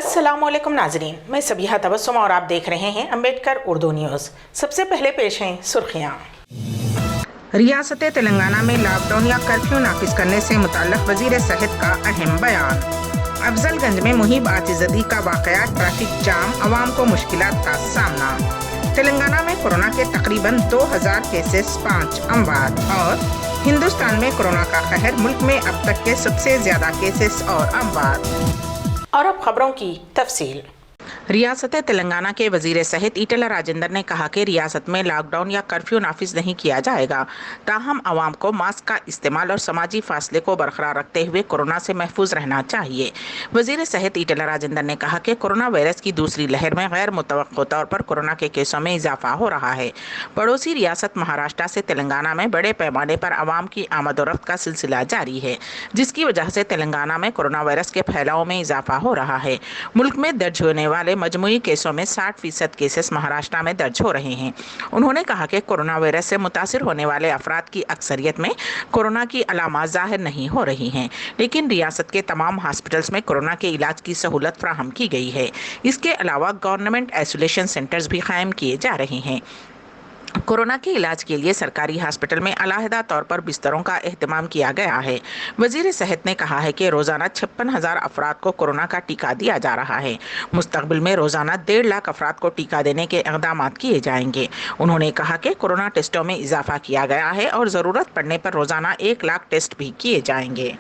अस्सलामुअलैकुम नाजरीन, मैं सबिहा तबस्सुम और आप देख रहे हैं अम्बेडकर उर्दू न्यूज़। सबसे पहले पेश हैं सुर्खियाँ। रियासत तेलंगाना में लॉकडाउन या कर्फ्यू नाफिज करने से मुताल्लिक़ वज़ीर सेहत का अहम बयान। अफजलगंज में मुहिब आतिज़दी का वाक़या, ट्रैफिक जाम, अवाम को मुश्किलात का सामना। तेलंगाना में कोरोना के तकरीबन 2000 केसेस, 5 अमवात। और हिंदुस्तान में कोरोना का कहर, मुल्क में अब तक के सबसे ज़्यादा केसेस और अमवात। और अब खबरों की तफसील। रियासत तेलंगाना के वजीर सेहत ईटला राजेंद्र ने कहा कि रियासत में लॉकडाउन या कर्फ्यू नाफिज नहीं किया जाएगा, ताहम आवाम को मास्क का इस्तेमाल और समाजी फासले को बरकरार रखते हुए कोरोना से महफूज रहना चाहिए। वजीर सेहत ईटला राजेंद्र ने कहा कि कोरोना वायरस की दूसरी लहर में गैर मुतवक्को तौर पर कोरोना के केसों में इजाफा हो रहा है। पड़ोसी रियासत महाराष्ट्र से तेलंगाना में बड़े पैमाने पर आवाम की आमदोरफ्त का सिलसिला जारी है, जिसकी वजह से तेलंगाना में कोरोना वायरस के फैलाव में इजाफा हो रहा है। मुल्क में दर्ज होने वाले मजमूई केसों में 60% केसेस महाराष्ट्र में दर्ज हो रहे हैं। उन्होंने कहा कि कोरोना वायरस से मुतासिर होने वाले अफराद की अक्सरियत में कोरोना की अलामात जाहिर नहीं हो रही हैं, लेकिन रियासत के तमाम हॉस्पिटल्स में कोरोना के इलाज की सहूलत फराहम की गई है। इसके अलावा गवर्नमेंट आइसोलेशन सेंटर्स भी कायम किए जा रहे हैं। कोरोना के इलाज के लिए सरकारी हॉस्पिटल में अलहदा तौर पर बिस्तरों का एहतमाम किया गया है। वजीर सेहत ने कहा है कि रोजाना 56,000 अफराद को कोरोना का टीका दिया जा रहा है। मुस्तकबिल में रोजाना 1.5 लाख अफराद को टीका देने के इक़दाम किए जाएंगे। उन्होंने कहा कि कोरोना टेस्टों में इजाफा किया गया है और ज़रूरत पड़ने पर रोजाना 1 लाख टेस्ट भी किए जाएंगे।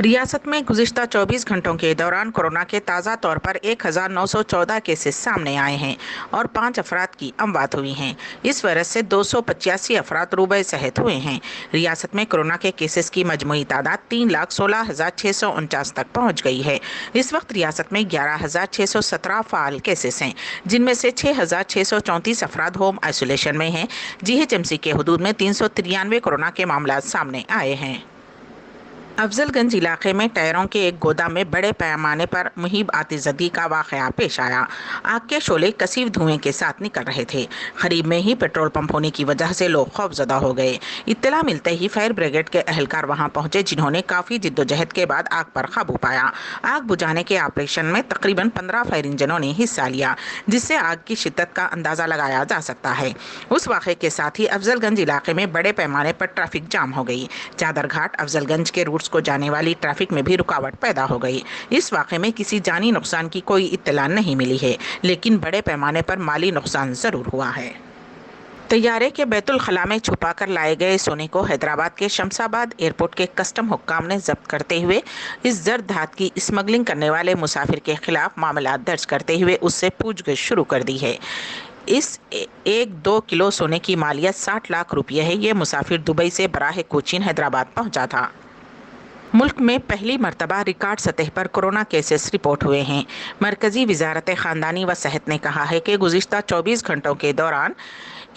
रियासत में गुज़िश्ता 24 घंटों के दौरान कोरोना के ताज़ा तौर पर 1914 केसेस सामने आए हैं और 5 अफराद की अमवात हुई हैं। इस वायरस से 285 अफराद रूबे सेहत हुए हैं। रियासत में कोरोना के केसेस की मजमूई तादाद 3,16,649 तक पहुँच गई है। इस वक्त रियासत में 11,617 फ़ाल केसेस हैं, जिनमें से 6,634 अफराद होम आइसोलेशन में हैं। GHMC के हदूद में 393 कोरोना के मामला सामने आए हैं। अफजलगंज इलाके में टायरों के एक गोदाम में बड़े पैमाने पर मुहिब आतिज़दी का वाक़या पेश आया। आग के शोले कसीफ धुएं के साथ निकल रहे थे। करीब में ही पेट्रोल पंप होने की वजह से लोग खौफजदा हो गए। इत्तला मिलते ही फायर ब्रिगेड के अहलकार वहां पहुंचे, जिन्होंने काफ़ी जिद्दोजहद के बाद आग पर काबू पाया। आग बुझाने के ऑपरेशन में तकरीबन 15 फायर इंजनों ने हिस्सा लिया, जिससे आग की शिद्दत का अंदाज़ा लगाया जा सकता है। उस वाक़े के साथ ही अफजलगंज इलाके में बड़े पैमाने पर ट्रैफिक जाम हो गई। चादरघाट अफजलगंज के रूट्स को जाने वाली ट्रैफिक में भी रुकावट पैदा हो गई। इस वाक़े में किसी जानी नुकसान की कोई इत्तला नहीं मिली है, लेकिन बड़े पैमाने पर माली नुकसान जरूर हुआ है। तैयारे के बैतुल खला में छुपा कर लाए गए सोने को हैदराबाद के शमशाबाद एयरपोर्ट के कस्टम हुक्काम ने जब्त करते हुए इस जर्द धात की स्मगलिंग करने वाले मुसाफिर के खिलाफ मामला दर्ज करते हुए उससे पूछगिछ शुरू कर दी है। इस 1-2 किलो सोने की मालियत 60 लाख रुपये है। ये मुसाफिर दुबई से बराह कोचीन हैदराबाद पहुंचा था। मुल्क में पहली मरतबा रिकॉर्ड सतह पर कोरोना केसेस रिपोर्ट हुए हैं। मरकजी वजारत ख़ानदानी व सेहत ने कहा है कि गुज़िश्ता 24 घंटों के दौरान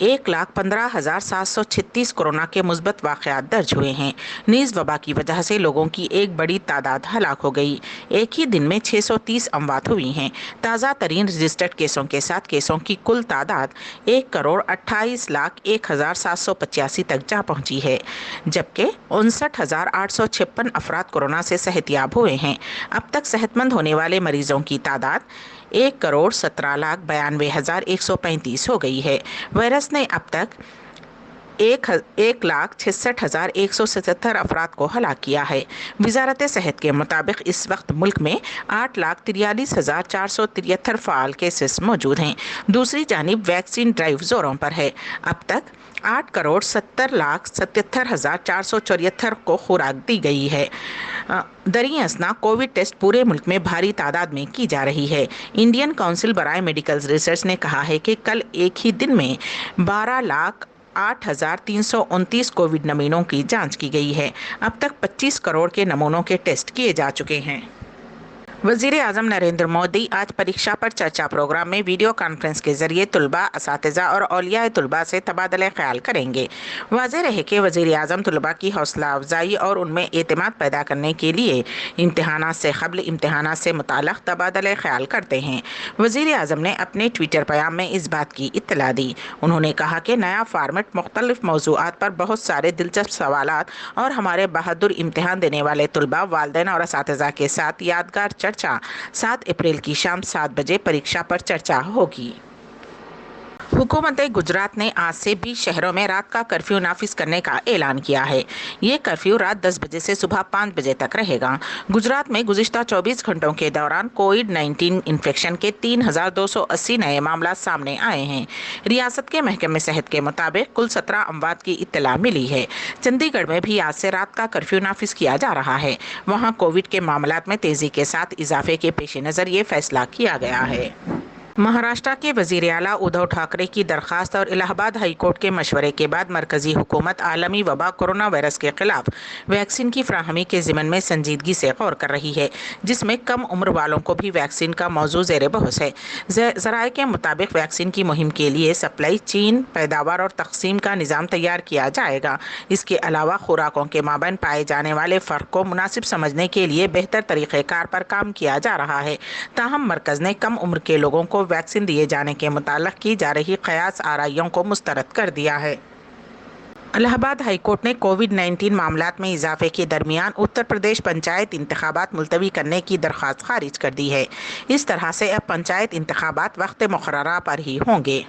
1,15,736 कोरोना के मुस्बत वाक़यात दर्ज हुए हैं। नीज़ वबा की वजह से लोगों की एक बड़ी तादाद हलाक हो गई। एक ही दिन में 630 अमवात हुई हैं। ताज़ा तरीन रजिस्टर्ड केसों के साथ केसों की कुल तादाद 1,28,01,785 तक जा पहुंची है, जबकि 59,856 अफराद कोरोना से सेहतियाब हुए हैं। अब तक सेहतमंद होने वाले मरीजों की तादाद 1,17,92,135 हो गई है। वायरस ने अब तक 1,66,177 अफराद को हलाक किया है। वजारत सेहत के मुताबिक इस वक्त मुल्क में 8,43,473 फ़ाल केसेस मौजूद हैं। दूसरी जानिब वैक्सीन ड्राइव जोरों पर है। अब तक 8,70,77,474 को खुराक दी गई है। दरियासना कोविड टेस्ट पूरे मुल्क में भारी तादाद में की जा रही है। इंडियन काउंसिल बराए मेडिकल रिसर्च ने कहा है कि कल एक ही दिन में 12,08,329 कोविड नमूनों की जांच की गई है। अब तक 25 करोड़ के नमूनों के टेस्ट किए जा चुके हैं। वज़ीर आज़म नरेंद्र मोदी आज परीक्षा पर चर्चा प्रोग्राम में वीडियो कॉन्फ्रेंस के जरिए तुलबा, असातिज़ा और औलिया तुलबा से तबादला ख्याल करेंगे। वाज़ेह रहे कि वज़ीर आज़म तुलबा की हौसला अफजाई और उनमें एतमाद पैदा करने के लिए इम्तहानात से क़ब्ल, इम्तहानात से मुताल्लिक़ तबादला ख्याल करते हैं। वज़ीर आज़म ने अपने ट्विटर पैगाम में इस बात की इत्तला दी। उन्होंने कहा कि नया फार्मेट मुख्तलिफ मौज़ूआत पर बहुत सारे दिलचस्प सवालात और हमारे बहादुर इम्तहान देने वाले तुलबा, वालिदैन और असातिज़ा के साथ यादगार चर्चा। 7 अप्रैल की शाम 7 बजे परीक्षा पर चर्चा होगी। हुकूमत गुजरात ने आज से 20 शहरों में रात का कर्फ्यू नाफिज करने का ऐलान किया है। ये कर्फ्यू रात 10 बजे से सुबह 5 बजे तक रहेगा। गुजरात में गुज़िश्ता 24 घंटों के दौरान कोविड-19 इन्फेक्शन के 3,280 नए मामला सामने आए हैं। रियासत के महकमे सेहत के मुताबिक कुल 17 अमवात की इत्तला मिली है। चंडीगढ़ में भी आज से रात का कर्फ्यू नाफिज किया जा रहा है। वहाँ कोविड के मामलात में तेजी के साथ इजाफे के पेश नज़र ये फैसला किया गया है। महाराष्ट्र के वजीर आला उद्धव ठाकरे की दरखास्त और इलाहाबाद हाई कोर्ट के मशवरे के बाद मरकजी हुकूमत आलमी वबा कोरोना वायरस के खिलाफ वैक्सीन की फराहमी के ज़िमन में संजीदगी से गौर कर रही है, जिसमें कम उम्र वालों को भी वैक्सीन का मौजू ज़ेर बहस है। ज़राए के मुताबिक वैक्सीन की मुहिम के लिए सप्लाई चीन, पैदावार और तकसीम का निज़ाम तैयार किया जाएगा। इसके अलावा खुराकों के माबैन पाए जाने वाले फ़र्क को मुनासिब समझने के लिए बेहतर तरीक़ेकार पर काम किया जा रहा है। ताहम मरकज़ ने कम उम्र के लोगों को वैक्सीन दिए जाने के मुताल्लिक़ की जा रही क़यास आराइयों को मुस्तरद कर दिया है। इलाहाबाद हाई कोर्ट ने कोविड-19 मामलात में इजाफे के दरमियान उत्तर प्रदेश पंचायत इंतखाबात मुलतवी करने की दरख्वास्त खारिज कर दी है। इस तरह से अब पंचायत इंतखाबात वक्त मुकर्ररा पर ही होंगे।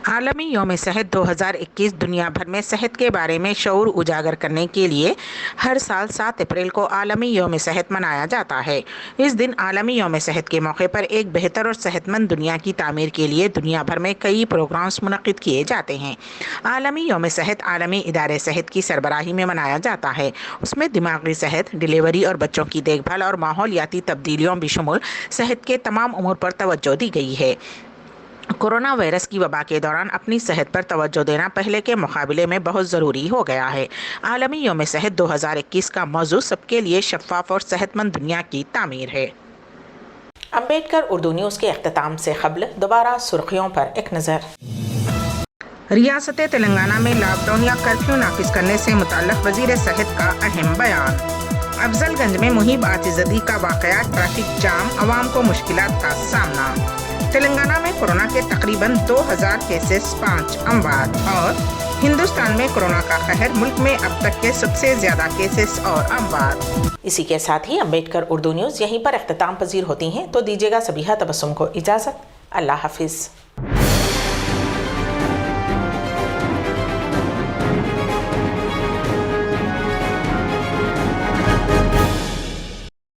आलमी यौम सेहत 2021 दुनिया भर में सेहत के बारे में शऊर उजागर करने के लिए हर साल 7 अप्रैल को आलमी यौम सेहत मनाया जाता है। इस दिन आलमी यौम सेहत के मौके पर एक बेहतर और सेहतमंद दुनिया की तामीर के लिए दुनिया भर में कई प्रोग्राम्स मुनक़िद किए जाते हैं। आलमी यौम सेहत आलमी इदारे सेहत की सरबराही में मनाया जाता है। उसमें दिमागी सेहत, डिलीवरी और बच्चों की देखभाल और माहौलियाती तब्दीलियों भी शुमार सेहत के तमाम उमूर पर तवज्जो दी गई है। कोरोना वायरस की वबा के दौरान अपनी सेहत पर तवज्जो देना पहले के मुकाबले में बहुत ज़रूरी हो गया है। आलमी यौम सेहत 2021 का मौजू सबके लिए शफ़ाफ़ और सेहतमंद दुनिया की तामीर है। अम्बेडकर उर्दू न्यूज़ के अख्तिताम से क़ब्ल दोबारा सुर्खियों पर एक नज़र। रियासत तेलंगाना में लॉकडाउन या कर्फ्यू नाफिज करने से मुताल्लिक़ वज़ीर सेहत का अहम बयान। अफजलगंज में मुहिब आतिज़दी का वाक़या, ट्रैफिक जाम, अवाम को मुश्किलात का सामना। तेलंगाना में कोरोना के तकरीबन 2000 केसेस, 5 अमवात। और हिंदुस्तान में कोरोना का कहर, मुल्क में अब तक के सबसे ज़्यादा केसेस और अमवात। इसी के साथ ही अम्बेडकर उर्दू न्यूज़ यहीं पर अख्तिताम पजीर होती हैं, तो दीजिएगा सबीहा तबस्सुम को इजाज़त। अल्लाह हाफिज़।